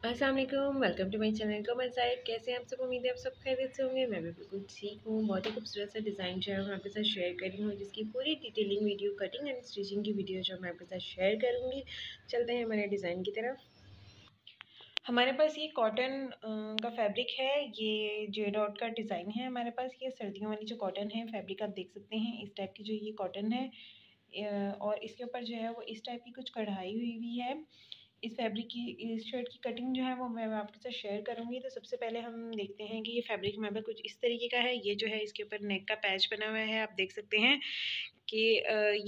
अस्सलाम वालेकुम, welcome to my channel कमर साइड। कैसे हैं आप सब? उम्मीद है आप सब खैरियत से होंगे। मैं भी बिल्कुल ठीक हूँ। बहुत ही खूबसूरत सा डिज़ाइन जो है मैं आपके साथ शेयर कर रही हूँ, जिसकी पूरी detailing video, cutting and stitching की वीडियो जो मैं आपके साथ शेयर करूँगी। चलते हैं हमारे डिज़ाइन की तरफ। हमारे पास ये कॉटन का फैब्रिक है। ये जे डॉट का डिज़ाइन है हमारे पास। ये सर्दियों वाली जो कॉटन है फैब्रिक, आप देख सकते हैं इस टाइप की जो ये कॉटन है। और इसके ऊपर जो है वो इस टाइप की कुछ कढ़ाई हुई हुई है। इस फैब्रिक की, इस शर्ट की कटिंग जो है वो मैं आपके साथ शेयर करूँगी। तो सबसे पहले हम देखते हैं कि ये फैब्रिक हमारे पास कुछ इस तरीके का है। ये जो है इसके ऊपर नेक का पैच बना हुआ है, आप देख सकते हैं कि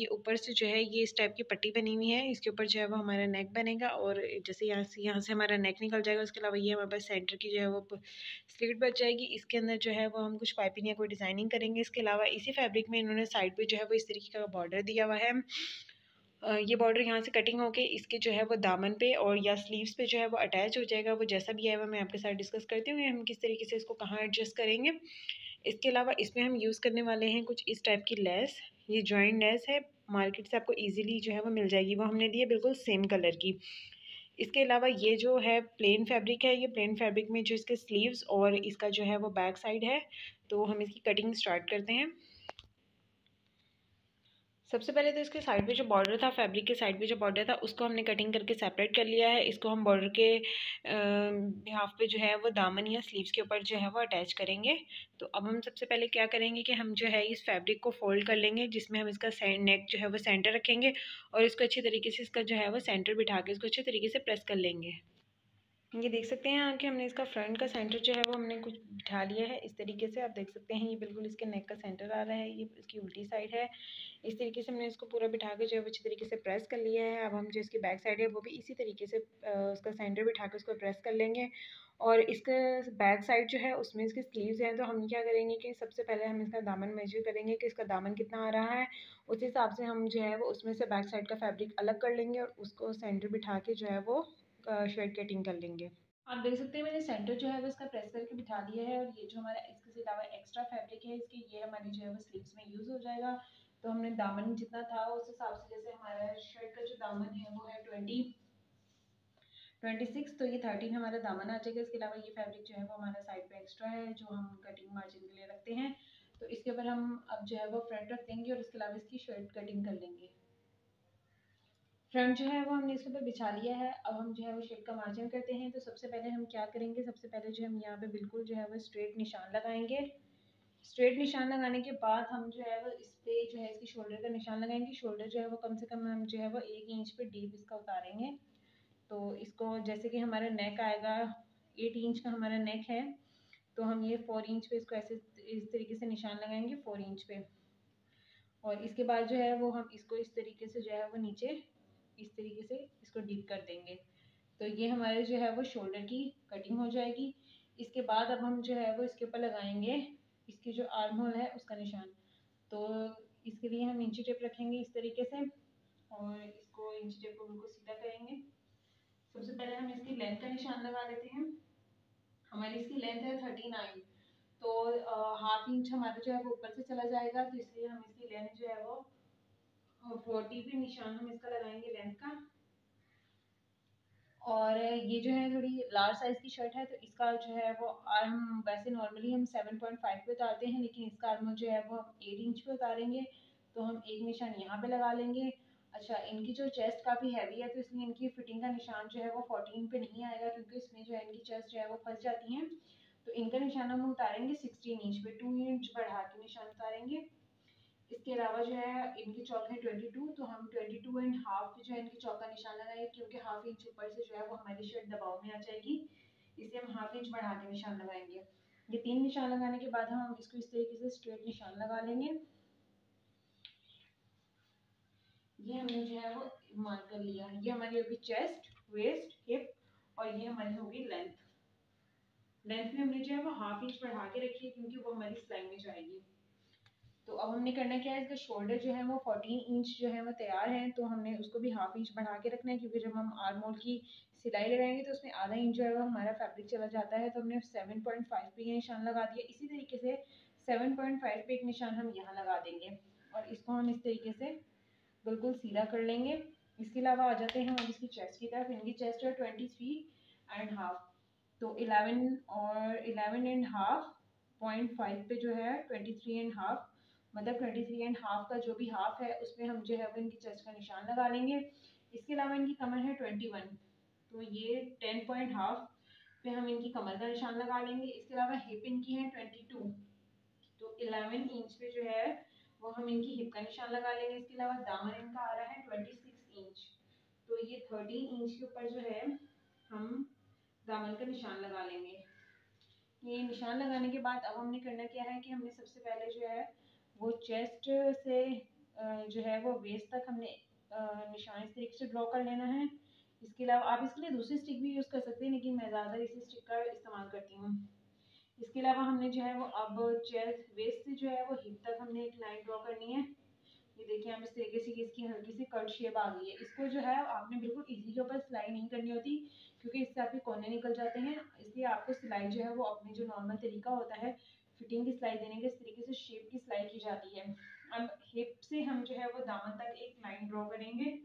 ये ऊपर से जो है ये इस टाइप की पट्टी बनी हुई है। इसके ऊपर जो है वो हमारा नेक बनेगा, और जैसे यहाँ से हमारा नेक निकल जाएगा, उसके अलावा ये हमारे पास सेंटर की जो है वो स्लीट बच जाएगी। इसके अंदर जो है वो हम कुछ पाइपिंग या कोई डिज़ाइनिंग करेंगे। इसके अलावा इसी फैब्रिक में इन्होंने साइड पे जो है वो इस तरीके का बॉर्डर दिया हुआ है। ये बॉर्डर यहाँ से कटिंग होके इसके जो है वो दामन पे और या स्लीव्स पे जो है वो अटैच हो जाएगा। वो जैसा भी है वो मैं आपके साथ डिस्कस करती हूँ हम किस तरीके से इसको कहाँ एडजस्ट करेंगे। इसके अलावा इसमें हम यूज़ करने वाले हैं कुछ इस टाइप की लेस। ये जॉइंट लेस है, मार्केट से आपको ईजिली जो है वो मिल जाएगी। वो हमने दी है बिल्कुल सेम कलर की। इसके अलावा ये जो है प्लेन फैब्रिक है। ये प्लेन फैब्रिक में जो इसके स्लीव्स और इसका जो है वो बैक साइड है। तो हम इसकी कटिंग स्टार्ट करते हैं। सबसे पहले तो इसके साइड पे जो बॉर्डर था, फैब्रिक के साइड पे जो बॉर्डर था, उसको हमने कटिंग करके सेपरेट कर लिया है। इसको हम बॉर्डर के बिहाफ पे जो है वो दामन या स्लीव्स के ऊपर जो है वो अटैच करेंगे। तो अब हम सबसे पहले क्या करेंगे कि हम जो है इस फैब्रिक को फोल्ड कर लेंगे, जिसमें हम इसका नेक जो है वो सेंटर रखेंगे, और इसको अच्छी तरीके से इसका जो है वो सेंटर बिठा के इसको अच्छे तरीके से प्रेस कर लेंगे। ये देख सकते हैं यहाँ कि हमने इसका फ्रंट का सेंटर जो है वो हमने कुछ बिठा लिया है इस तरीके से। आप देख सकते हैं ये बिल्कुल इसके नेक का सेंटर आ रहा है, ये इसकी उल्टी साइड है। इस तरीके से हमने इसको पूरा बिठा के जो है वो अच्छी तरीके से प्रेस कर लिया है। अब हम जो इसकी बैक साइड है वो भी इसी तरीके से उसका सेंटर बिठा के उसको प्रेस कर लेंगे। और इसका बैक साइड जो है उसमें इसके स्लीव्स हैं, तो हम क्या करेंगे कि सबसे पहले हम इसका दामन मेजर करेंगे कि इसका दामन कितना आ रहा है। उस हिसाब से हम जो है वो उसमें से बैक साइड का फैब्रिक अलग कर लेंगे और उसको सेंटर बिठा के जो है वो शर्ट कटिंग कर लेंगे। आप देख सकते हैं मैंने सेंटर जो है वो इसका प्रेस करके बिठा दिया है। और ये जो हमारा इसके अलावा एक्स्ट्रा फैब्रिक है इसके, ये हमारी जो है वो स्लीव्स में यूज़ हो जाएगा। तो हमने दामन जितना था उस हिसाब से, जैसे हमारा शर्ट का जो दामन है वो है 26, तो ये 13 हमारा दामन आ जाएगा। इसके अलावा ये फैब्रिक जो है वो हमारा साइड पे एक्स्ट्रा है जो हम कटिंग मार्जिन के लिए रखते हैं। तो इसके ऊपर हम अब जो है वो फ्रंट रख देंगे और इसके अलावा इसकी शर्ट कटिंग कर लेंगे। फ्रंट जो है वो हमने इसके ऊपर बिछा लिया है। अब हम जो है वो शेप का मार्जिन करते हैं। तो सबसे पहले हम क्या करेंगे, सबसे पहले जो हम यहाँ पे बिल्कुल जो है वो स्ट्रेट निशान लगाएंगे। स्ट्रेट निशान लगाने के बाद हम जो है वो इस पे जो है इसकी शोल्डर का निशान लगाएंगे। शोल्डर जो है वो कम से कम हम जो है वो 1 इंच पे डीप इसका उतारेंगे। तो इसको जैसे कि हमारा नेक आएगा 8 इंच का हमारा नेक है, तो हम ये 4 इंच पे इसको ऐसे इस तरीके से निशान लगाएंगे 4 इंच पे। और इसके बाद जो है वो हम इसको इस तरीके से जो है वो नीचे इस तरीके से इसको डीप कर देंगे। तो ये हमारे जो है वो शोल्डर की कटिंग हो जाएगी। इसके बाद अब हम जो है वो इसके ऊपर लगाएंगे इसकी जो आर्म होल है उसका निशान। तो इसके लिए हम इंची टेप रखेंगे इस तरीके से और इसको इंची टेप को बिल्कुल सीधा करेंगे। सबसे पहले हम इसकी लेंथ का निशान लगा लेते हैं। हमारी इसकी लेंथ है 39, तो हाफ इंच हमारा जो है वो ऊपर से चला जाएगा, तो इसलिए हम इसकी लेंथ जो है वो 40 पे निशान हम इसका लगाएंगे लेंथ का। और ये जो है थोड़ी लार्ज साइज की शर्ट है, तो इसका जो है वो आर्म वैसे नॉर्मली हम 7.5 पे उतारते हैं, लेकिन इसका आर्म जो है वो हम 8 इंच पे उतारेंगे। तो हम एक निशान यहाँ पे लगा लेंगे। अच्छा, इनकी जो चेस्ट काफ़ी हैवी है, तो इसलिए इनकी फिटिंग का निशान जो है वो 14 पे नहीं आएगा, क्योंकि इसमें जो है इनकी चेस्ट जो है वो फंस जाती हैं। तो इनका निशान हम उतारेंगे 16 इंच पे, 2 इंच बढ़ा के निशान उतारेंगे। इसके अलावा जो है इनकी चौक है 22, तो हम 22.5 जो है इनकी चौक का निशान लगाएंगे, क्योंकि हाफ इंच ऊपर से जो है वो हमारी शर्ट दबाव में आ जाएगी, इसलिए हम हाफ इंच बढ़ा के निशान लगाएंगे। ये 3 निशान लगाने के बाद हम इसको इस तरीके से स्ट्रेट निशान लगा लेंगे। ये हमने जो है वो मार्क कर लिया। ये हमारी होगी चेस्ट, वेस्ट, हिप, और ये हमारी होगी लेंथ। लेंथ में हमने जो है वो हाफ इंच बढ़ा के रखी है, क्योंकि वो हमारी सिलाई में जाएगी। तो अब हमने करना क्या है, इसका शोल्डर जो है वो 14 इंच जो है वो तैयार है, तो हमने उसको भी हाफ इंच बढ़ा के रखना है, क्योंकि जब हम आर्म होल की सिलाई लगाएंगे तो उसमें आधा इंच जो है वो हमारा फैब्रिक चला जाता है। तो हमने 7.5 पे ये निशान लगा दिया। इसी तरीके से 7.5 पे एक निशान हम यहाँ लगा देंगे और इसको हम इस तरीके से बिल्कुल सीधा कर लेंगे। इसके अलावा आ जाते हैं हम इसकी चेस्ट की तरफ। इनकी चेस्ट है 23, एंड हाफ। तो 11 और 11.5 पे जो है 23.5, मतलब 23.5 का जो भी हाफ है उसमें हम जो है वो इनकी चेस्ट का निशान लगा लेंगे। इसके अलावा इनकी कमर है 21, तो ये 10.5 पे हम इनकी कमर का निशान लगा लेंगे। इसके अलावा हिप इनकी है 22, तो 11 इंच पे जो है वो हम इनकी हिप का निशान लगा लेंगे। इसके अलावा दामन इनका आ रहा है 26 इंच, तो ये 13 इंच के ऊपर जो है हम दामन का निशान लगा लेंगे। ये निशान लगाने के बाद अब हमने करना क्या है कि हमने सबसे पहले जो है वो चेस्ट से जो है वो वेस्ट तक हमने निशान इस तरीके से ड्रॉ कर लेना है। इसके अलावा आप इसके लिए दूसरी स्टिक भी यूज़ कर सकते हैं, लेकिन मैं ज़्यादा इसी स्टिक का इस्तेमाल करती हूँ। इसके अलावा हमने जो है वो अब चेस्ट वेस्ट से जो है वो हिप तक हमने एक लाइन ड्रॉ करनी है। ये देखिए हम इस तरीके से इसकी हल्की सी कट शेप आ गई है। इसको जो है आपने बिल्कुल इजी के ऊपर सिलाई नहीं करनी होती, क्योंकि इससे आपके कोने निकल जाते हैं। इसलिए आपको सिलाई जो है वो अपनी जो नॉर्मल तरीका होता है फिटिंग की सिलाई देने के, इस तरीके से शेप की सिलाई की जाती है। अब हिप से हम जो है वो दामन तक एक लाइन ड्रॉ करेंगे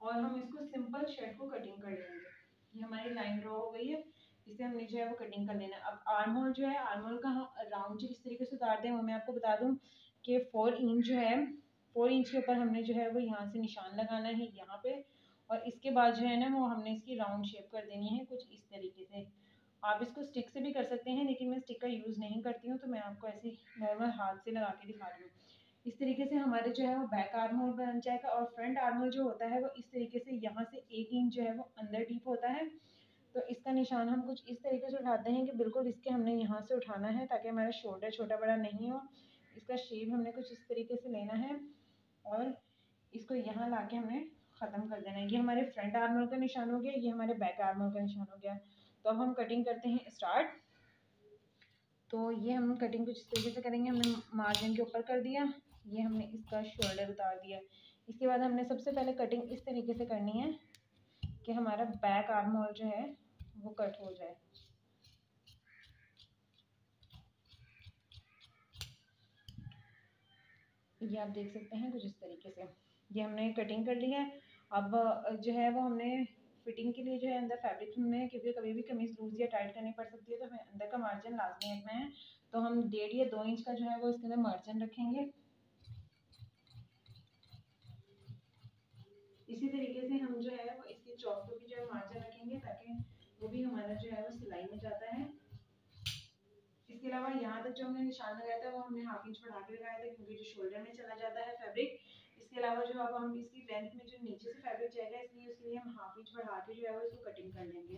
और हम इसको सिंपल शर्ट को कटिंग कर लेंगे। ये हमारी लाइन ड्रॉ हो गई है, इसे हमने जो है वो कटिंग कर लेना। अब आर्म होल जो है, आर्म होल का राउंड किस तरीके से उतारते हैं वो मैं आपको बता दूं कि 4 इंच जो है 4 इंच के ऊपर हमने जो है वो यहाँ से निशान लगाना है यहाँ पे, और इसके बाद जो है ना वो हमने इसकी राउंड शेप कर देनी है कुछ इस तरीके से। आप इसको स्टिक से भी कर सकते हैं, लेकिन मैं स्टिक का यूज़ नहीं करती हूँ, तो मैं आपको ऐसे नॉर्मल हाथ से लगा के दिखा रही हूँ। इस तरीके से हमारे जो है वो बैक आर्म होल बन जाएगा, और फ्रंट आर्म होल जो होता है वो इस तरीके से यहाँ से 1 इंच जो है वो अंदर डीप होता है। तो इसका निशान हम कुछ इस तरीके से उठाते हैं कि बिल्कुल इसके हमने यहाँ से उठाना है ताकि हमारा शोल्डर छोटा बड़ा नहीं हो। इसका शेप हमने कुछ इस तरीके से लेना है और इसको यहाँ ला के हमने ख़त्म कर देना है। ये हमारे फ्रंट आर्मर का निशान हो गया, ये हमारे बैक आर्मर का निशान हो गया। तो अब हम कटिंग करते हैं स्टार्ट। तो ये हम कटिंग कुछ इस तरीके से करेंगे। हमने मार्जिन के ऊपर कर दिया, ये हमने इसका शोल्डर उतार दिया। इसके बाद हमने सबसे पहले कटिंग इस तरीके से करनी है कि हमारा बैक आर्म होल जो है वो कट हो जाए। ये आप देख सकते हैं कुछ इस तरीके से ये हमने कटिंग कर ली है। अब जो है वो हमने फिटिंग के लिए जो है अंदर फैब्रिक में, क्योंकि कभी भी कमीज लूज या टाइट करनी पड़ सकती है, तो हमें अंदर का मार्जिन लाजमी रखना है। तो हम 1.5 या 2 इंच का जो है वो इसके अंदर मार्जिन रखेंगे। इसी तरीके से हम जो है वो इसके चौक पे भी जो है मार्जिन रखेंगे, ताकि वो भी हमारा जो है वो सिलाई में जाता है। इसके अलावा यहाँ तक जो हमने निशान लगाया था वो हमने हाफ इंच बढ़ा के लगाया था, क्योंकि जो शोल्डर में चला जाता है फैब्रिक। इसके अलावा जो अब हम इसकी लेंथ में जो नीचे से फैब्रिक जाएगा, इसलिए उसके लिए हम हाफ इंच बढ़ा के जो है वो इसको कटिंग कर लेंगे।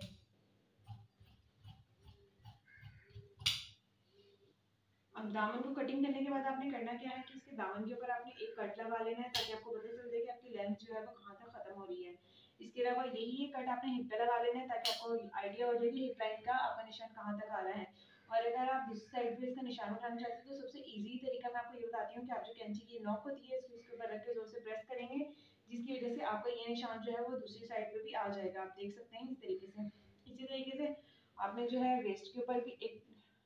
अब दामन को कटिंग करने के बाद आपने करना क्या है कि इसके दामन के ऊपर आपने एक कट लगा लेना है, ताकि आपको पता चल जाए कि आपकी लेंथ जो है वो कहाँ तक खत्म हो रही है। इसके अलावा यही एक कट आपने हिप पे लगा लेना है, ताकि आपको आइडिया हो जाए कि हिप लाइन का आपका निशान कहाँ तक आ रहा है। और अगर आप दूसरी साइड पे इसका निशान उठाना चाहते हैं, तो सबसे इजी तरीका मैं आपको ये बताती हूँ कि आप जो कैंची की नॉक होती है इसको इसके ऊपर रख के जोर से प्रेस करेंगे, जिसकी वजह से आपका ये निशान जो है वो दूसरी साइड पे भी आ जाएगा। आप देख सकते हैं इस तरीके से। इसी तरीके से आपने जो है वेस्ट के ऊपर भी एक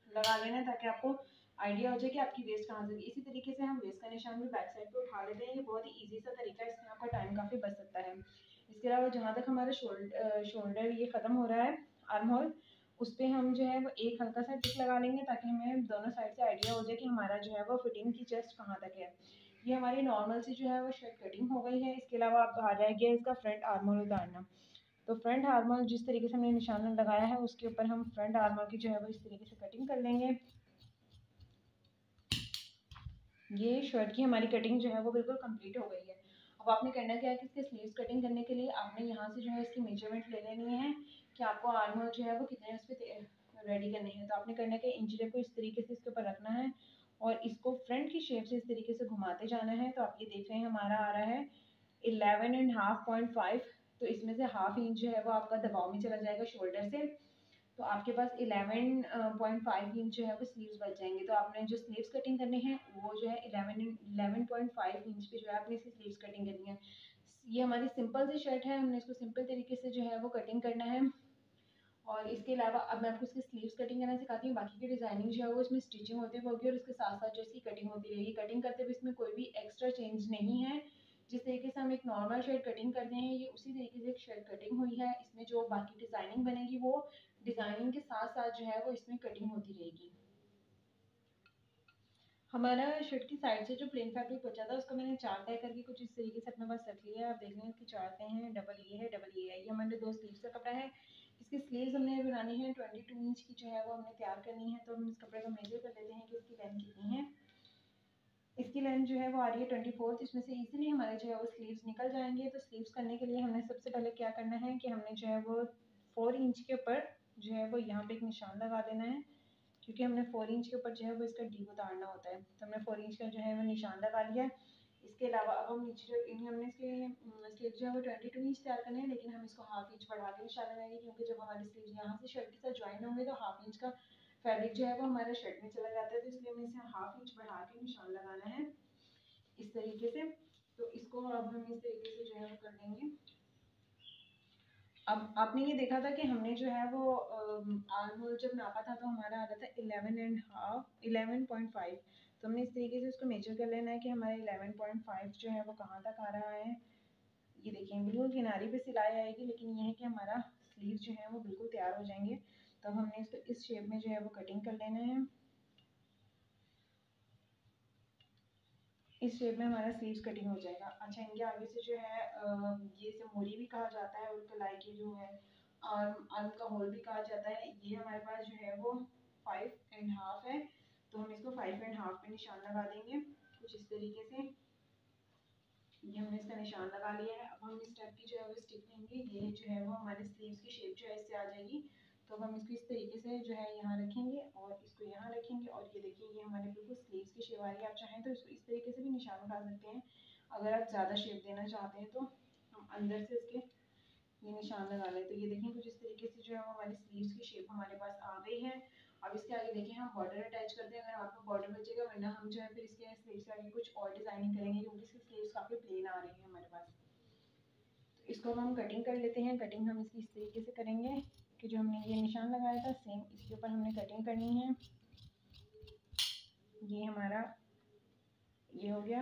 लगा लेना है, ताकि आपको आइडिया हो जाए कि आपकी वेस्ट कहाँ से। इसी तरीके से हम वेस्ट का निशान भी बैक साइड पे उठा लेते हैं। ये बहुत ही इजी सा तरीका है, इसमें आपका टाइम काफ़ी बच सकता है। इसके अलावा जहाँ तक हमारा शोल्डर ये ख़त्म हो रहा है आर्म होल, उस पर हम जो है वो एक हल्का सा टिक लगा लेंगे, ताकि हमें दोनों साइड से आइडिया हो जाए कि हमारा जो है वो फिटिंग की चेस्ट कहाँ तक है। ये हमारी नॉर्मल सी जो है वो शर्ट कटिंग हो गई है। इसके अलावा अब आ रह गया इसका फ्रंट आर्म होल उतारना। तो फ्रंट आर्म होल जिस तरीके से हमने निशान लगाया है उसके ऊपर हम फ्रंट आर्म होल की जो है वो इस तरीके से कटिंग कर लेंगे। ये शर्ट की हमारी कटिंग जो है वो बिल्कुल कंप्लीट हो गई है। अब आपने करना क्या है कि इसके स्लीव्स कटिंग करने के लिए आपने यहाँ से जो है इसकी मेजरमेंट ले लेनी है कि आपको आर्म होल जो है वो कितने उस पर रेडी करने हैं। तो आपने करना है कि इंच टेप को इस तरीके से इसके ऊपर रखना है और इसको फ्रंट की शेप से इस तरीके से घुमाते जाना है। तो आप ये देख रहे हैं हमारा आ रहा है 11.5.5। तो इसमें से हाफ इंच जो है वो आपका दबाव में चला जाएगा शोल्डर से, तो आपके पास 11.5 इंच जो है वो स्लीव्स बच जाएंगे। तो आपने जो स्लीव्स कटिंग करने हैं वो जो है 11.5 इंच पे जो है आपने इसकी स्लीव्स कटिंग करनी है। ये हमारी सिंपल सी शर्ट है, हमने इसको सिंपल तरीके से जो है वो कटिंग करना है। और इसके अलावा अब मैं आपको इसकी स्लीव्स कटिंग करना सिखाती हूँ। बाकी की डिजाइनिंग जो है वो इसमें स्टिचिंग होती है होगी, और इसके साथ साथ जो इसकी कटिंग होती रहेगी। कटिंग करते हुए इसमें कोई भी एक्स्ट्रा चेंज नहीं है, जिस तरीके से हम एक नॉर्मल शर्ट कटिंग करते हैं, ये उसी तरीके से एक शर्ट कटिंग हुई है। इसमें जो बाकी डिज़ाइनिंग बनेगी वो डिज़ाइनिंग के साथ साथ जो है वो इसमें कटिंग होती रहेगी। हमारा शर्ट की साइड से जो प्लेन फैब्रिक बचा था उसको मैंने 4 तय करके कुछ इस तरीके से अपने पास रख लिया है। आप देख लें इसकी 4 तय हैं, डबल ये है, डबल ये है। ये हमारे 2 स्लीव्स का कपड़ा है। इसकी स्लीव्स हमने बनानी है 22 इंच की जो है वो हमने तैयार करनी है। तो हम इस कपड़े को मेजर कर लेते हैं कि इसकी लेंथ कितनी है। इसकी लेंथ जो है वो आ रही है 24। इसमें से इजीली हमारे जो है वो स्लीव्स निकल जाएंगे। तो स्लीव्स करने के लिए हमने सबसे पहले क्या करना है कि हमने जो है वो 4 इंच के ऊपर जो है वो यहाँ पे एक निशान लगा देना है, क्योंकि हमने 4 इंच के ऊपर जो है वो इसका डी उतारना होता है। तो हमने 4 इंच का जो है वो निशान लगा लिया है। इसके अलावा अब हम नीचे जो हमने इसके स्लीव जो है वो 22 इंच तैयार करने हैं, लेकिन हम इसको हाफ इंच बढ़ा के निशान लगाएंगे, क्योंकि जब हमारे स्लीव यहाँ से शर्ट के साथ ज्वाइन होंगे तो हाफ इंच का फैब्रिक जो है वो हमारे शर्ट में चला जाता है। तो इसलिए हमें इसे हाफ इंच बढ़ा के निशान लगाना है इस तरीके से। तो इसको अब हम इस तरीके से जो है वो कर देंगे। अब आपने ये देखा था कि हमने जो है वो आर्म होल जब नापा था तो हमारा आ रहा था 11.5। तो हमने इस तरीके से उसको मेजर कर लेना है कि हमारा 11.5 जो है वो कहाँ तक आ रहा है। ये देखिए बिल्कुल किनारी पे सिलाई आएगी, लेकिन ये है कि हमारा स्लीव जो है वो बिल्कुल तैयार हो जाएंगे। तब हमने इसको इस शेप में जो है वो कटिंग कर लेना है। इस शेप में हमारा स्लीव्स कटिंग हो जाएगा। अच्छा, इनके आगे से जो है ये इसे मोरी भी कहा जाता है, और कलाई की जो है आर्म का होल भी कहा जाता है। ये हमारे पास जो है वो 5.5 है। तो हम इसको 5.5 पे निशान लगा देंगे कुछ इस तरीके से। ये हमने इसका निशान लगा लिया है। अब हम इस टाइप की जो है वो स्टिक लेंगे। ये जो है वो हमारे स्लीव्स की शेप जो है इससे आ जाएगी। तो हम इसको इस तरीके से जो है यहाँ रखेंगे और इसको यहाँ रखेंगे, और ये देखिए ये हमारे बिल्कुल स्लीव्स की शेप आ रही है। आप चाहें तो इसको इस तरीके से भी निशान उठा सकते हैं। अगर आप ज़्यादा शेप देना चाहते हैं तो हम अंदर से इसके ये निशान लगा लें। तो ये देखें कुछ इस तरीके से जो है वो हमारी स्लीव्स की शेप हमारे पास आ गई है। अब इसके आगे देखिए हम बॉर्डर अटैच करते हैं। अगर आपको बॉर्डर बचेगा, वरना हम जो है फिर इसके स्लीव्स के आगे कुछ और डिजाइनिंग करेंगे, क्योंकि इसकी स्लीव्स काफ़ी प्लेन आ रही है हमारे पास। तो इसको हम कटिंग कर लेते हैं। कटिंग हम इसकी इस तरीके से करेंगे कि जो हमने ये निशान लगाया था सेम इसके ऊपर हमने कटिंग करनी है। ये हमारा ये हो गया।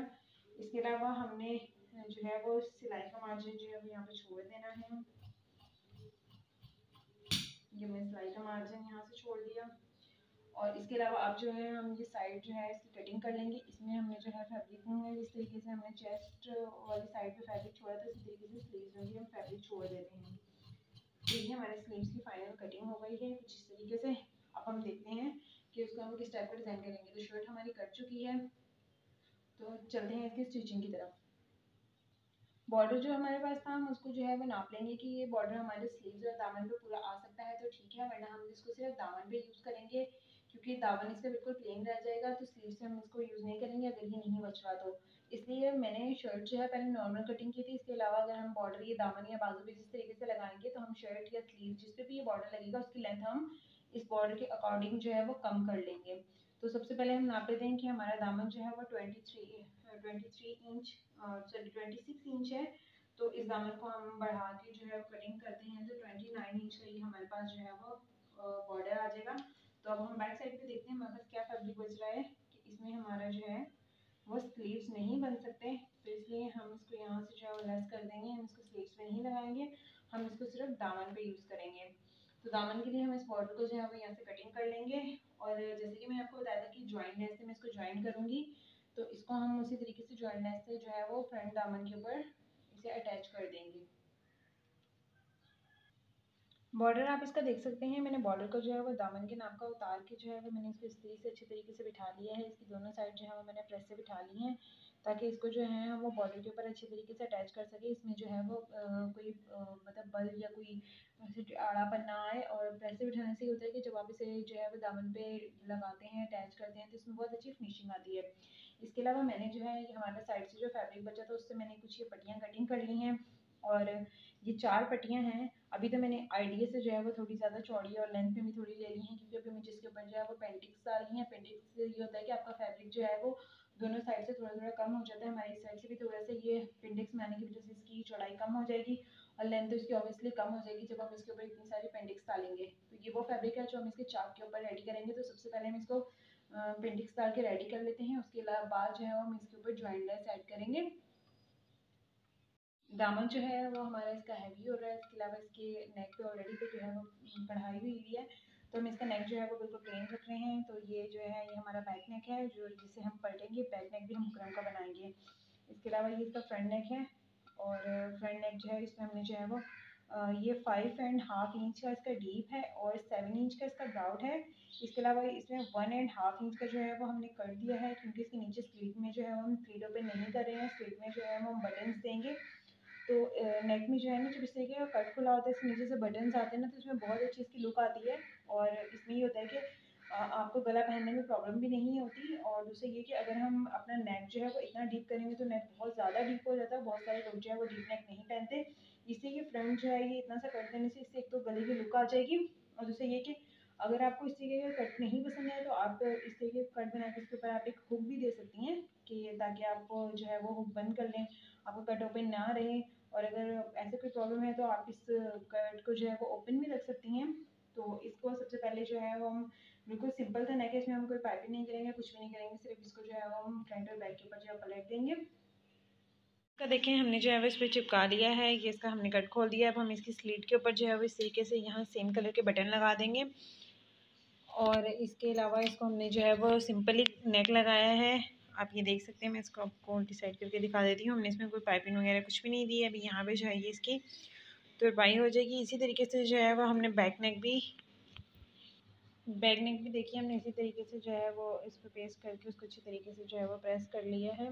इसके अलावा हमने जो है वो सिलाई का मार्जिन जो है वो यहाँ पे छोड़ देना है। ये मैंने सिलाई का मार्जिन यहाँ से छोड़ दिया। और इसके अलावा अब जो है हम ये साइड जो है इसकी कटिंग कर लेंगे। इसमें हमने जो है फैब्रिक में इस तरीके से हमने चेस्ट वाली साइड पे फैब्रिक छोड़ा था, इसी तरीके से स्लीव्स में भी हम फैब्रिक छोड़ देते हैं। तो ये हमारे स्लीव्स की फाइनल कटिंग हो गई है कुछ इस तरीके से। अब हम देखते हैं कि उसको हम किस टाइप का डिज़ाइन करेंगे। तो शर्ट हमारी कट चुकी है, तो चलते हैं इसकी स्टिचिंग की तरफ। बॉर्डर जो हमारे पास था हम उसको जो है वो नाप लेंगे कि ये बॉर्डर हमारे स्लीव्स और दामन पे पूरा आ सकता है तो ठीक है, वरना हम इसको सिर्फ दामन पे यूज़ करेंगे, क्योंकि दामन इसका बिल्कुल प्लेन रह जाएगा। तो स्लीव से हम इसको यूज़ नहीं करेंगे अगर ये नहीं बच रहा तो। इसलिए मैंने शर्ट जो है पहले नॉर्मल कटिंग की थी। इसके अलावा अगर हम बॉर्डर ये दामन या बाजू पे जिस तरीके से लगाएंगे, तो हम शर्ट या स्लीव जिस पे भी ये बॉर्डर लगेगा उसकी लेंथ हम इस बॉर्डर के अकॉर्डिंग जो है वो कम कर लेंगे। तो सबसे पहले हम नाप लेते हैं कि हमारा दामन जो है वो 23 इंच सॉरी 26 इंच है। तो इस दामन को हम बढ़ा के जो है कटिंग करते हैं तो 29 इंच का ये हमारे पास जो है वो बॉर्डर आ जाएगा। तो अब हम बैक साइड पे देखते हैं हमारे पास क्या फैब्रिक बच रहा है कि इसमें हमारा जो है वो स्लीव्स नहीं बन सकते। तो इसलिए हम इसको यहाँ से जो है वो लेस कर देंगे। हम इसको स्लीव्स पे नहीं लगाएंगे, हम इसको सिर्फ दामन पे यूज़ करेंगे। तो दामन के लिए हम इस बॉर्डर को जो है वो यहाँ से कटिंग कर लेंगे। और जैसे कि मैंने आपको बताया था कि ज्वाइन लेस से मैं इसको ज्वाइन करूँगी, तो इसको हम उसी तरीके से ज्वाइन लेस से जो है वो फ्रंट दामन के ऊपर इसे अटैच कर देंगे। बॉर्डर आप इसका देख सकते हैं। मैंने बॉर्डर को जो है वो दामन के नाप का उतार के जो है वो मैंने इसको इस तरीके से अच्छे तरीके से बिठा लिया है। इसकी दोनों साइड जो है वो मैंने प्रेस से बिठा ली हैं, ताकि इसको जो है वो बॉर्डर के ऊपर अच्छे तरीके से अटैच कर सके। इसमें जो है वो कोई मतलब बल या कोई ऐसे आड़ापन ना आए। और प्रेस से बिठाने से ये होता है कि जब आप इसे जो है वो दामन पे लगाते हैं, अटैच करते हैं, तो इसमें बहुत अच्छी फिनिशिंग आती है। इसके अलावा मैंने जो है हमारे साइड से जो फैब्रिक बचा था उससे मैंने कुछ ये पट्टियाँ कटिंग कर ली हैं। और ये 4 पट्टियाँ हैं। अभी तो मैंने आइडिया से जो है वो थोड़ी ज़्यादा चौड़ी और लेंथ में भी थोड़ी ले ली हैं, क्योंकि अभी मुझे इसके ऊपर जो है वो पेंटिक्स आ रही हैं। पेंटिक्स से ये होता है कि आपका फैब्रिक जो है वो दोनों साइड से थोड़ा थोड़ा कम हो जाता है। हमारी साइड से भी थोड़ा सा ये पेंटिक्स में आने की वजह से इसकी चौड़ाई कम हो जाएगी और लेंथ तो इसकी ऑब्वियसली कम हो जाएगी जब हम इसके ऊपर इतनी सारी पेंटिक्स डालेंगे। तो ये वो फैब्रिक है जो हम इसके चाक के ऊपर रेडी करेंगे। तो सबसे पहले हम इसको पेंटिक्स डाल के रेडी कर लेते हैं। उसके बाद जो है हम इसके ऊपर ज्वाइन लेस ऐड करेंगे। दामन जो है वो हमारा इसका हैवी हो रहा है। इसके अलावा इसके नेक पे ऑलरेडी तो जो है वो कढ़ाई हुई हुई है, तो हम इसका नेक जो है वो बिल्कुल प्लेन रख रहे हैं। तो ये जो है ये हमारा बैक नेक है, जो जिसे हम पलटेंगे। बैक नेक भी हम बुकरम का बनाएंगे। इसके अलावा ये इसका फ्रंट नेक है, और फ्रंट नेक जो है इसमें हमने जो है वो ये 5.5 इंच का इसका डीप है और 7 इंच का इसका ब्राउड है। इसके अलावा इसमें 1.5 इंच का जो है वो हमने कर दिया है, क्योंकि इसके नीचे स्लीट में जो है वो हम स्लीट ओपन नहीं कर रहे हैं। स्लीट में जो है वो हम बटन्स देंगे। तो नेक में जो है ना, जब इस तरीके का कट खुला होता है, इसके नीचे से बटन्स आते हैं ना, तो इसमें बहुत अच्छी इसकी लुक आती है। और इसमें ये होता है कि आपको गला पहनने में प्रॉब्लम भी नहीं होती। और दूसरा ये कि अगर हम अपना नेक जो है वो इतना डीप करेंगे तो नेक बहुत ज़्यादा डीप हो जाता है। बहुत सारे लोग जो है वो डीप नेक नहीं पहनते। इससे ये फ्रंट जो है ये इतना सा कट देने से इससे एक तो गले की लुक आ जाएगी, और दूसरा ये कि अगर आपको इस तरीके का कट नहीं पसंद है तो आप इस तरीके का कट बना के इसके ऊपर आप एक हुक भी दे सकती हैं, कि ताकि आप जो है वो हुक बंद कर लें, आपको कट ओपन ना रहे। और अगर ऐसे कोई प्रॉब्लम है तो आप इस कट को जो है वो ओपन भी रख सकती हैं। तो इसको सबसे पहले जो है वो हम बिल्कुल सिंपल सा नेक है, इसमें हम कोई पाइपिंग नहीं करेंगे, कुछ भी नहीं करेंगे। सिर्फ इसको जो है वो हम फ्रंट और बैक के ऊपर जो है पलट देंगे। का देखें हमने जो है वो इस पर चिपका दिया है। ये इसका हमने कट खोल दिया। अब हम इसकी स्लीट के ऊपर जो है वो इस तरीके से यहाँ सेम कलर के बटन लगा देंगे। और इसके अलावा इसको हमने जो है वो सिंपली नेक लगाया है। आप ये देख सकते हैं, मैं इसको आपको उल्टी साइड करके दिखा देती हूँ। हमने इसमें कोई पाइपिंग वगैरह कुछ भी नहीं दी है। अभी यहाँ पे जो है ये इसकी तुरपाई हो जाएगी। इसी तरीके से जो है वो हमने बैक नेक भी देखिए हमने इसी तरीके से जो है वो इस पर पेस्ट करके उसको अच्छी तरीके से जो है वो प्रेस कर लिया है।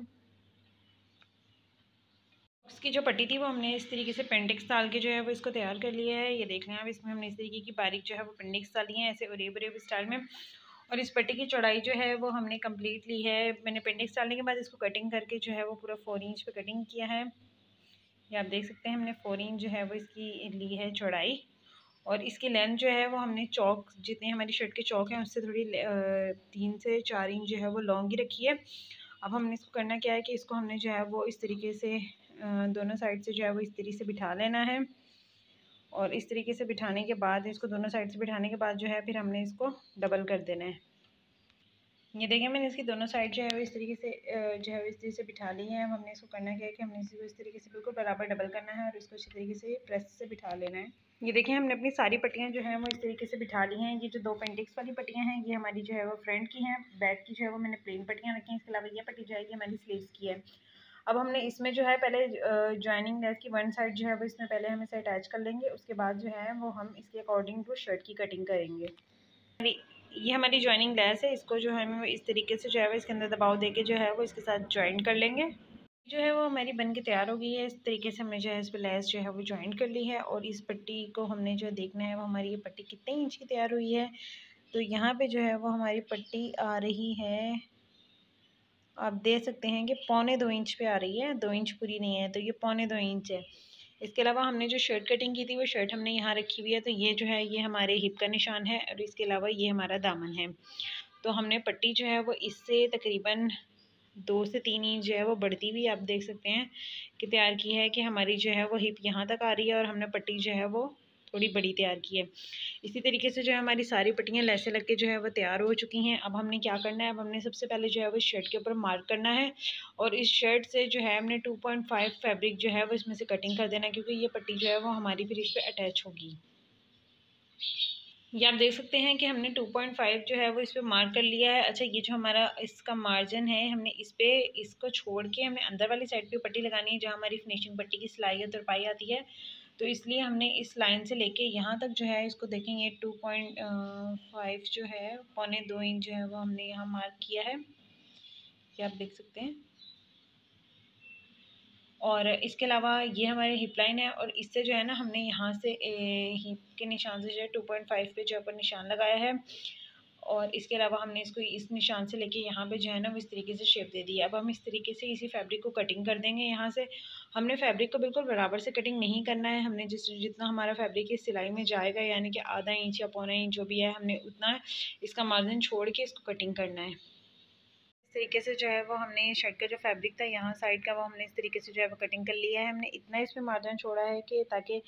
इसकी जो पट्टी थी वो हमने इस तरीके से पेंडिक्स डाल के जो है वो इसको तैयार कर लिया है। ये देख लें आप, इसमें हमने इस तरीके की बारीक जो है वो पेंडिक्स डाली हैं, ऐसे उरेब उरेब स्टाइल में। और इस पट्टी की चौड़ाई जो है वो हमने कंप्लीट ली है। मैंने पेंडिक्स डालने के बाद इसको कटिंग करके जो है वो पूरा 4 इंच पे कटिंग किया है। ये आप देख सकते हैं, हमने 4 इंच जो है वो इसकी ली है चौड़ाई। और इसकी लेंथ जो है वो हमने चौक, जितने हमारी शर्ट के चौक हैं उससे थोड़ी 3 से 4 इंच जो है वो लॉन्ग ही रखी है। अब हमने इसको करना क्या है कि इसको हमने जो है वो इस तरीके से दोनों साइड से जो है वो इस तरीके से बिठा लेना है। और इस तरीके से बिठाने के बाद, इसको दोनों साइड से बिठाने के बाद जो है फिर हमने इसको डबल कर देना है। ये देखिए मैंने इसकी दोनों साइड जो है वो इस तरीके से जो है इस तरीके से बिठा ली है। अब हमने इसको करना क्या है कि हमने इसको इस तरीके से बिल्कुल बराबर डबल करना है और इसको अच्छी तरीके से प्रेस से बिठा लेना है। ये देखिए हमने अपनी सारी पट्टियाँ जो हैं वो इस तरीके से बिठा ली हैं। ये जो 2 पेंटिक्स वाली पट्टियाँ हैं ये हमारी जो है वो फ्रंट की हैं। बैक की जो है वो मैंने प्लेन पट्टियाँ रखी हैं। इसके अलावा ये पट्टी जो है ये हमारी स्लीव्स की है। अब हमने इसमें जो है पहले जॉइनिंग लेस की वन साइड जो है वो इसमें पहले हम इसे अटैच कर लेंगे। उसके बाद जो है वो हम इसके अकॉर्डिंग टू शर्ट की कटिंग करेंगे। ये हमारी जॉइनिंग लेस है, इसको जो है हम इस तरीके से जो है वो इसके अंदर दबाव देके जो है वो इसके साथ जॉइन कर लेंगे। जो है वो हमारी बन के तैयार हो गई है। इस तरीके से हमने जो है इस पर लेस जो है वो जॉइन कर ली है। और इस पट्टी को हमने जो देखना है वो हमारी ये पट्टी कितने इंच की तैयार हुई है। तो यहाँ पे जो है वो हमारी पट्टी आ रही है, आप देख सकते हैं कि 1.25 इंच पे आ रही है। 2 इंच पूरी नहीं है, तो ये 1.25 इंच है। इसके अलावा हमने जो शर्ट कटिंग की थी वो शर्ट हमने यहाँ रखी हुई है। तो ये जो है ये हमारे हिप का निशान है और इसके अलावा ये हमारा दामन है। तो हमने पट्टी जो है वो इससे तकरीबन 2 से 3 इंच जो है वो बढ़ती हुई आप देख सकते हैं कि तैयार की है, कि हमारी जो है वो हिप यहाँ तक आ रही है और हमने पट्टी जो है वो थोड़ी बड़ी तैयार की है। इसी तरीके से जो है हमारी सारी पट्टियाँ लैसे लग के जो है वो तैयार हो चुकी हैं। अब हमने क्या करना है, अब हमने सबसे पहले जो है वो शर्ट के ऊपर मार्क करना है। और इस शर्ट से जो है हमने 2.5 फैब्रिक जो है वो इसमें से कटिंग कर देना है, क्योंकि ये पट्टी जो है वो हमारी फिर इस पर अटैच होगी। ये आप देख सकते हैं कि हमने 2.5 जो है वो इस पर मार्क कर लिया है। अच्छा, ये जो हमारा इसका मार्जिन है, हमने इस पे इसको छोड़ के हमने अंदर वाली साइड पे पट्टी लगानी है, जहाँ हमारी फिनिशिंग पट्टी की सिलाई और तुरपाई आती है। तो इसलिए हमने इस लाइन से लेके यहाँ तक जो है इसको देखेंगे 2.5 जो है 1.25 इंच जो है वो हमने यहाँ मार्क किया है। ये आप देख सकते हैं। और इसके अलावा ये हमारे हिप लाइन है, और इससे जो है ना हमने यहाँ से हिप के निशान से जो है 2.5 पे जो ऊपर निशान लगाया है। और इसके अलावा हमने इसको इस निशान से लेके यहाँ पे जो है ना वो इस तरीके से शेप दे दी है। अब हम इस तरीके से इसी फैब्रिक को कटिंग कर देंगे। यहाँ से हमने फैब्रिक को बिल्कुल बराबर से कटिंग नहीं करना है। हमने जितना हमारा फैब्रिक इस सिलाई में जाएगा, यानी कि आधा इंच या 1.25 इंच जो भी है, हमने उतना इसका मार्जिन छोड़ के इसको कटिंग करना है। इस तरीके से जो है वो हमने शर्ट का जो फैब्रिक था यहाँ साइड का, वो हमने इस तरीके से जो है वो कटिंग कर लिया है। हमने इतना इसमें मार्जिन छोड़ा है कि ताकि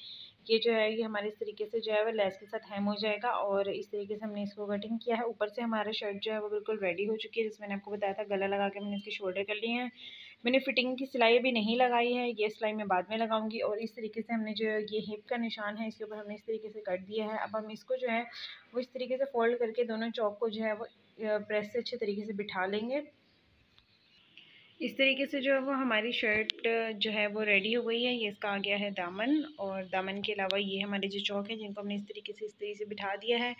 ये जो है ये हमारे इस तरीके से जो है वो लेस के साथ हेम हो जाएगा, और इस तरीके से हमने इसको कटिंग किया है। ऊपर से हमारा शर्ट जो है वो बिल्कुल रेडी हो चुकी है, जिसमें मैंने आपको बताया था गला लगा के मैंने इसके शोल्डर कर लिए हैं। मैंने फिटिंग की सिलाई अभी नहीं लगाई है, ये सिलाई मैं बाद में लगाऊंगी। और इस तरीके से हमने जो ये हिप का निशान है इसके ऊपर हमने इस तरीके से कट दिया है। अब हम इसको जो है वो इस तरीके से फोल्ड करके दोनों चौक को जो है वो प्रेस से अच्छे तरीके से बिठा लेंगे। इस तरीके से जो है वो हमारी शर्ट जो है वो रेडी हो गई है। ये इसका आ गया है दामन, और दामन के अलावा ये हमारे जो चौक है जिनको हमने इस तरीके से बिठा दिया है।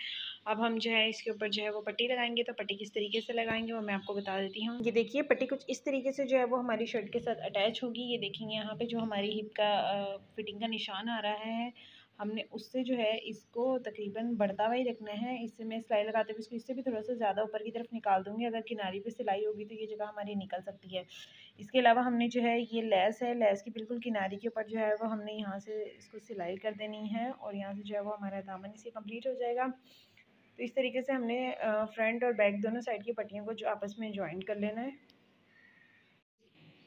अब हम जो है इसके ऊपर जो है वो पट्टी लगाएंगे। तो पट्टी किस तरीके से लगाएंगे वो मैं आपको बता देती हूँ। ये देखिए पट्टी कुछ इस तरीके से जो है वो हमारी शर्ट के साथ अटैच होगी। ये देखेंगे यहाँ पे जो हमारी हिप का फिटिंग का निशान आ रहा है, हमने उससे जो है इसको तकरीबन बढ़ता हुआ ही रखना है। इससे मैं सिलाई लगाते हुए इसको इससे भी थोड़ा सा ज़्यादा ऊपर की तरफ निकाल दूँगी। अगर किनारी पे सिलाई होगी तो ये जगह हमारी निकल सकती है। इसके अलावा हमने जो है ये लेस है, लेस की बिल्कुल किनारी के ऊपर जो है वो हमने यहाँ से इसको सिलाई कर देनी है, और यहाँ से जो है वो हमारा दामन इसे कंप्लीट हो जाएगा। तो इस तरीके से हमने फ्रंट और बैक दोनों साइड की पट्टियों को जो आपस में जॉइंट कर लेना है।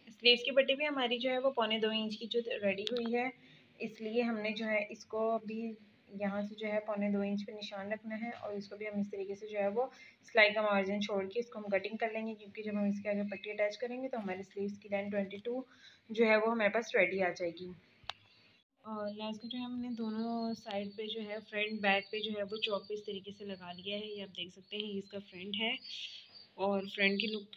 स्लीव्स की पट्टी भी हमारी जो है वो 1.25 इंच की जो रेडी हुई है, इसलिए हमने जो है इसको भी यहाँ से जो है 1.25 इंच पे निशान रखना है, और इसको भी हम इस तरीके से जो है वो सिलाई का मार्जिन छोड़ के इसको हम कटिंग कर लेंगे, क्योंकि जब हम इसके आगे पट्टी अटैच करेंगे तो हमारे स्लीव्स की लेंथ 22 जो है वो हमारे पास रेडी आ जाएगी। और लेस को जो है हमने दोनों साइड पे जो है फ्रंट बैक पे जो है वो चौक पे इस तरीके से लगा लिया है। ये आप देख सकते हैं, ये इसका फ्रंट है, और फ्रंट की लुक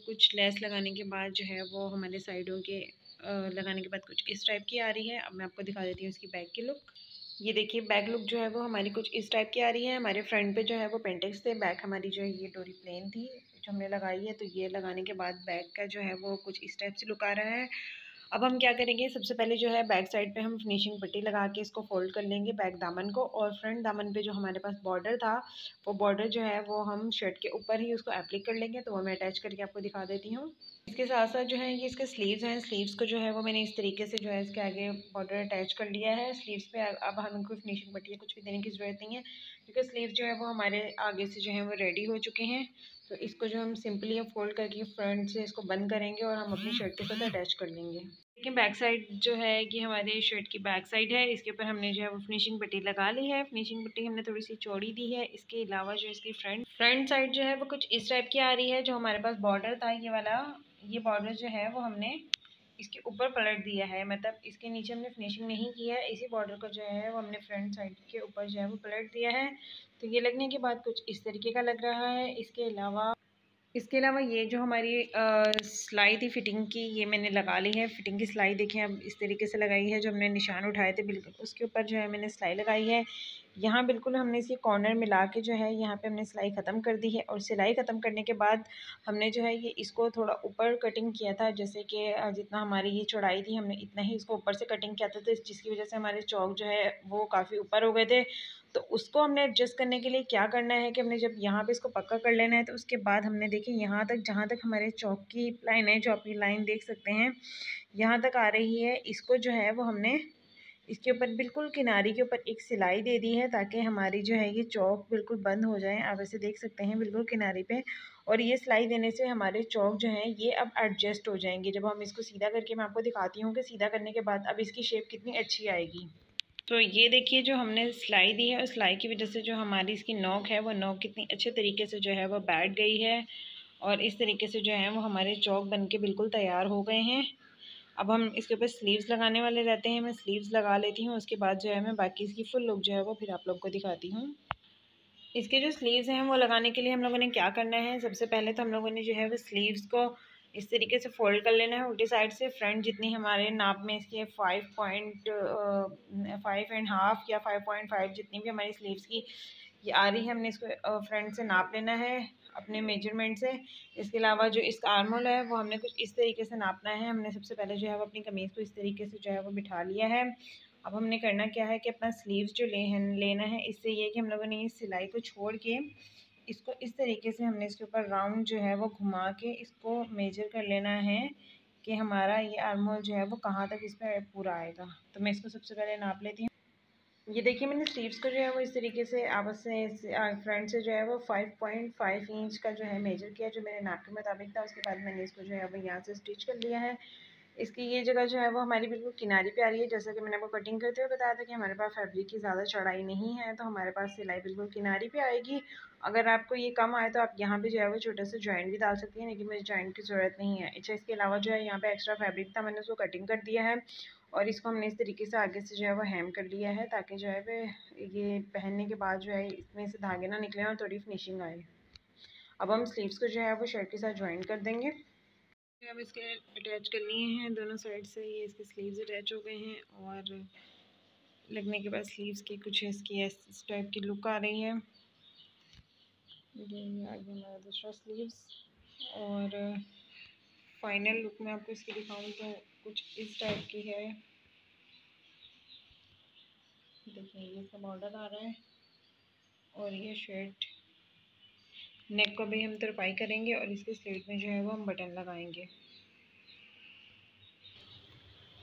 कुछ लेस लगाने के बाद जो है वो हमारे साइडों के लगाने के बाद कुछ इस टाइप की आ रही है। अब मैं आपको दिखा देती हूँ इसकी बैक की लुक। ये देखिए बैक लुक जो है वो हमारी कुछ इस टाइप की आ रही है। हमारे फ्रंट पे जो है वो पेंटेक्स थे, बैक हमारी जो है ये डोरी प्लेन थी जो हमने लगाई है। तो ये लगाने के बाद बैक का जो है वो कुछ इस टाइप से लुक आ रहा है। अब हम क्या करेंगे, सबसे पहले जो है बैक साइड पे हम फिनिशिंग पट्टी लगा के इसको फोल्ड कर लेंगे बैक दामन को, और फ्रंट दामन पे जो हमारे पास बॉर्डर था वो बॉर्डर जो है वो हम शर्ट के ऊपर ही उसको एप्लिक कर लेंगे। तो वो मैं अटैच करके आपको दिखा देती हूँ। इसके साथ साथ जो है ये इसके स्लीव्स हैं, स्लीव्स को जो है वो मैंने इस तरीके से जो है इसके आगे बॉर्डर अटैच कर लिया है स्लीव्स पे। अब हम इनको फिनिशिंग पट्टी कुछ भी देने की ज़रूरत नहीं है, क्योंकि स्लीव जो है वो हमारे आगे से जो है वो रेडी हो चुके हैं। तो इसको जो हम सिंपली फोल्ड करके फ्रंट से इसको बंद करेंगे और हम अपनी शर्ट के साथ अटैच कर लेंगे। देखिए बैक साइड जो है कि हमारे शर्ट की बैक साइड है, इसके ऊपर हमने जो है वो फिनिशिंग पट्टी लगा ली है। फिनिशिंग पट्टी हमने थोड़ी सी चौड़ी दी है। इसके अलावा जो इसकी फ्रंट साइड जो है वो कुछ इस टाइप की आ रही है। जो हमारे पास बॉर्डर था ये वाला, ये बॉर्डर जो है वो हमने इसके ऊपर पलट दिया है, मतलब इसके नीचे हमने फिनिशिंग नहीं की है। इसी बॉर्डर को जो है वो हमने फ्रंट साइड के ऊपर जो है वो पलट दिया है। तो ये लगने के बाद कुछ इस तरीके का लग रहा है। इसके अलावा ये जो हमारी सिलाई थी फिटिंग की, ये मैंने लगा ली है। फिटिंग की सिलाई देखें अब इस तरीके से लगाई है। जो हमने निशान उठाए थे बिल्कुल उसके ऊपर जो है मैंने सिलाई लगाई है। यहाँ बिल्कुल हमने इसी कॉर्नर मिला के जो है यहाँ पे हमने सिलाई ख़त्म कर दी है, और सिलाई ख़त्म करने के बाद हमने जो है ये इसको थोड़ा ऊपर कटिंग किया था, जैसे कि जितना हमारी ये चौड़ाई थी हमने इतना ही इसको ऊपर से कटिंग किया था। तो जिसकी वजह से हमारे चौक जो है वो काफ़ी ऊपर हो गए थे। तो उसको हमने एडजस्ट करने के लिए क्या करना है कि हमने जब यहाँ पे इसको पक्का कर लेना है, तो उसके बाद हमने देखिए यहाँ तक जहाँ तक हमारे चौक की लाइन है, जो अपनी लाइन देख सकते हैं यहाँ तक आ रही है, इसको जो है वो हमने इसके ऊपर बिल्कुल किनारी के ऊपर एक सिलाई दे दी है, ताकि हमारी जो है ये चौक बिल्कुल बंद हो जाए। आप ऐसे देख सकते हैं बिल्कुल किनारी पे, और ये सिलाई देने से हमारे चौक जो हैं ये अब एडजस्ट हो जाएंगे। जब हम इसको सीधा करके मैं आपको दिखाती हूँ कि सीधा करने के बाद अब इसकी शेप कितनी अच्छी आएगी। तो ये देखिए जो हमने सिलाई दी है, उस सिलाई की वजह से जो हमारी इसकी नोक है वो नोक कितनी अच्छे तरीके से जो है वो बैठ गई है, और इस तरीके से जो है वो हमारे चौक बन के बिल्कुल तैयार हो गए हैं। अब हम इसके ऊपर स्लीव्स लगाने वाले रहते हैं। मैं स्लीव्स लगा लेती हूँ, उसके बाद जो है मैं बाकी इसकी फुल लुक जो है वो फिर आप लोग को दिखाती हूँ। इसके जो स्लीव्स हैं वो लगाने के लिए हम लोगों ने क्या करना है, सबसे पहले तो हम लोगों ने जो है वो स्लीव्स को इस तरीके से फोल्ड कर लेना है उल्टी साइड से। फ्रंट जितनी हमारे नाप में इसके 5.5 या 5.5 जितनी भी हमारी स्लीव्स की ये आ रही है, हमने इसको फ्रंट से नाप लेना है अपने मेजरमेंट से। इसके अलावा जो इसका आर्म होल है वो हमने कुछ इस तरीके से नापना है। हमने सबसे पहले जो है वो अपनी कमीज़ को इस तरीके से जो है वो बिठा लिया है। अब हमने करना क्या है कि अपना स्लीव्स जो लेना है, इससे ये कि हम लोगों ने ये सिलाई को छोड़ के इसको इस तरीके से हमने इसके ऊपर राउंड जो है वो घुमा के इसको मेजर कर लेना है कि हमारा ये आर्म होल जो है वो कहाँ तक इस पर पूरा आएगा। तो मैं इसको सबसे पहले नाप लेती हूँ। ये देखिए मैंने स्लीव्स को जो है वो इस तरीके से आपस से फ्रंट से जो है वो 5.5 इंच का जो है मेजर किया, जो मेरे नाप के मुताबिक था। उसके बाद मैंने इसको जो है वो यहाँ से स्टिच कर लिया है। इसकी ये जगह जो है वो हमारी बिल्कुल किनारे पे आ रही है। जैसा कि मैंने आपको कटिंग करते हुए बताया था कि हमारे पास फैब्रिक की ज़्यादा चौड़ाई नहीं है, तो हमारे पास सिलाई बिल्कुल किनारे पे आएगी। अगर आपको ये कम आए तो आप यहाँ पे जो है वो छोटा सा जॉइंट भी डाल सकती हैं, लेकिन मुझे जॉइंट की ज़रूरत नहीं है। अच्छा, इसके अलावा जो है यहाँ पे एक्स्ट्रा फैब्रिक था, मैंने उसको कटिंग कर दिया है और इसको हमने इस तरीके से आगे से जो है वो हेम कर लिया है, ताकि जो है ये पहनने के बाद जो है इसमें से धागे ना निकले और थोड़ी फिनिशिंग आए। अब हम स्लीव्स को जो है वो शर्ट के साथ ज्वाइन कर देंगे। अब इसके अटैच कर लिए हैं दोनों साइड से, ये इसके स्लीव्स अटैच हो गए हैं और लगने के बाद स्लीव्स की कुछ इसकी इस टाइप की लुक आ रही है। ये आगे हमारा दूसरा स्लीव्स और फाइनल लुक में आपको इसकी दिखाऊं तो कुछ इस टाइप की है। देखिए ये इसका बॉर्डर आ रहा है और ये शर्ट नेक को भी हम तरपाई करेंगे और इसके स्लीव में जो है वो हम बटन लगाएंगे।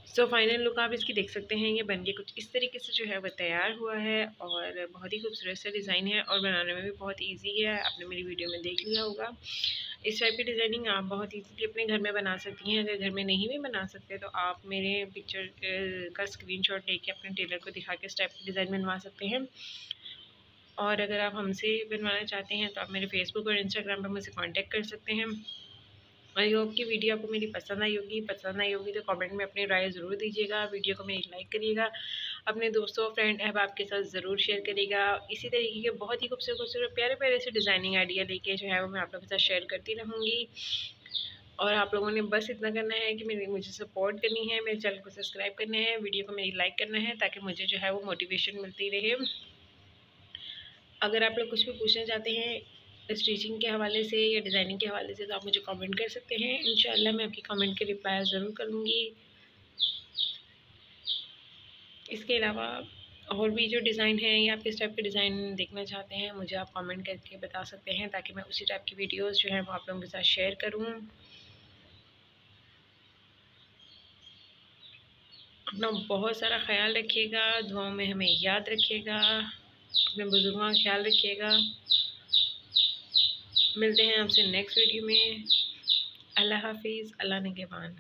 सो फाइनल लुक आप इसकी देख सकते हैं। ये बनके कुछ इस तरीके से जो है वो तैयार हुआ है और बहुत ही खूबसूरत सा डिज़ाइन है और बनाने में भी बहुत इजी है। आपने मेरी वीडियो में देख लिया होगा। इस टाइप की डिज़ाइनिंग आप बहुत ईजीली अपने घर में बना सकती हैं। अगर घर में नहीं भी बना सकते तो आप मेरे पिक्चर का स्क्रीनशॉट लेके अपने टेलर को दिखा के इस टाइप की डिज़ाइन बनवा सकते हैं। और अगर आप हमसे बनवाना चाहते हैं तो आप मेरे फेसबुक और इंस्टाग्राम पर मुझसे कॉन्टेक्ट कर सकते हैं। आई होप कि वीडियो आपको मेरी पसंद आई होगी तो कमेंट में अपनी राय ज़रूर दीजिएगा। वीडियो को मेरी लाइक करिएगा, अपने दोस्तों फ्रेंड अहबाब के साथ ज़रूर शेयर करिएगा। इसी तरीके के बहुत ही खूबसूरत खूबसूरत प्यारे प्यारे से डिज़ाइनिंग आइडिया लेके जो है वो मैं आप लोगों के साथ शेयर करती रहूँगी। और आप लोगों ने बस इतना करना है कि मुझे सपोर्ट करनी है, मेरे चैनल को सब्सक्राइब करना है, वीडियो को मेरी लाइक करना है, ताकि मुझे जो है वो मोटिवेशन मिलती रहे। अगर आप लोग कुछ भी पूछना चाहते हैं स्टिचिंग के हवाले से या डिज़ाइनिंग के हवाले से तो आप मुझे कमेंट कर सकते हैं। इंशाल्लाह मैं आपकी कमेंट के रिप्लाई ज़रूर करूँगी। इसके अलावा और भी जो डिज़ाइन है या आप किस टाइप के डिज़ाइन देखना चाहते हैं मुझे आप कमेंट करके बता सकते हैं, ताकि मैं उसी टाइप की वीडियोस जो है वो आप लोगों के साथ शेयर करूँ। अपना बहुत सारा ख्याल रखिएगा, दुआओं में हमें याद रखिएगा, अपने बुजुर्गों का ख्याल रखिएगा। मिलते हैं आपसे नेक्स्ट वीडियो में। अल्लाह हाफिज़, अल्लाह निगहबान।